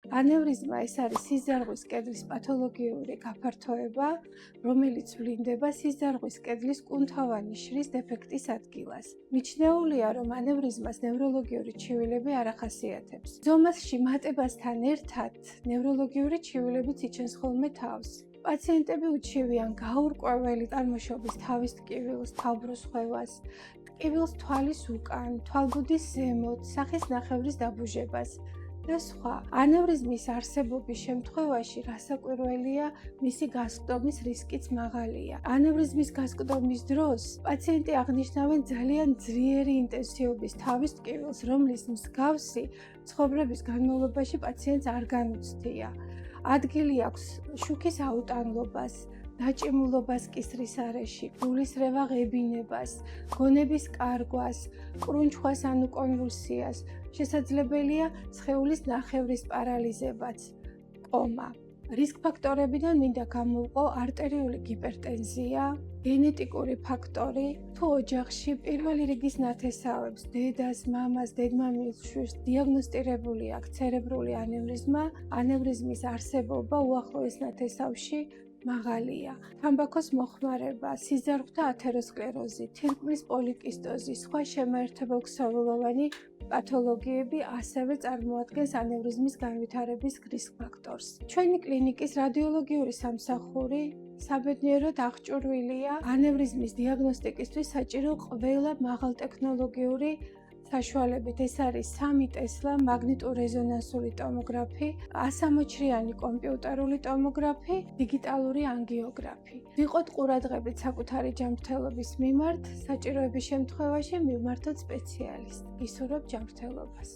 ანევრიზმა ეს არის სიზარღვის კედლის პათოლოგიური გაფართოება, რომელიც ვლინდება სიზარღვის კედლის კუნთოვანი შრის დეფექტის ადგილას. მიჩნეულია, რომ ანევრიზმას ნევროლოგიური ჩივილები არ ახასიათებს. ზომასში მატებასთან ერთად ნევროლოგიური ჩივილებიც იჩენს ხოლმე თავს. პაციენტები უჩივიან გაურკვეველი წარმოშობის თავის ტკივილს, თავბრუსხვევას, ტკივილს თვალის უკან, თვალბუდის ზემოთ, სახის ნახევრის დაბუჟებას და სხვა. ანევრიზმის არსებობის შემთხვევაში რასაკვირველია, მისი გასკდომის რისკიც მაღალია. ანევრიზმის გასკდომის დროს პაციენტი აღნიშნავენ ძალიან ძლიერი ინტენსივობის თავის ტკივილს, რომლის მსგავსი ცხოვრების განმავლობაში პაციენტს არ განუცდია. ადგილი აქვს შუქის აუტანლობას, დაჭიმულობას კისრის არეში, გულისრევა ღებინებას, გონების კარგვას, კრუნჩხვას ანუ კონვულსიას, შესაძლებელია სხეულის ნახევრის პარალიზებაც, კომა. რისკ ფაქტორებიდან მინდა გამოვყო არტერიული გიპერტენზია, გენეტიკური ფაქტორი, თუ ოჯახში პირველი რიგის ნათესავებს, დედას, მამას, დედმამის შვილს დიაგნოსტირებული აქვს ცერებრული ანევრიზმა, ანევრიზმის არსებობა უახლოეს ნათესავში მაღალია. თამბაქოს მოხმარება, სიზარღვთა ათეროსკლეროზი, თირკმლის პოლიკისტოზი, სხვა შემაერთებელქსოვილოვანი პათოლოგიები ასევე წარმოადგენს ანევრიზმის განვითარების რისკ ფაქტორს. ჩვენი კლინიკის რადიოლოგიური სამსახური საბედნიეროდ აღჭურვილია ანევრიზმის დიაგნოსტიკისთვის საჭირო ყველა მაღალტექნოლოგიური საშუალებით. ეს არის 3 ტესლა მაგნიტურ-რეზონანსული ტომოგრაფი, 160-მ კომპიუტერული ტომოგრაფი, დიგიტალური ანგიოგრაფი. ვიყოთ ყურადღებით საკუთარი ჯანმრთელობის მიმართ, საჭიროების შემთხვევაში მივმართოთ სპეციალისტს. გისურვებ ჯანმრთელობას.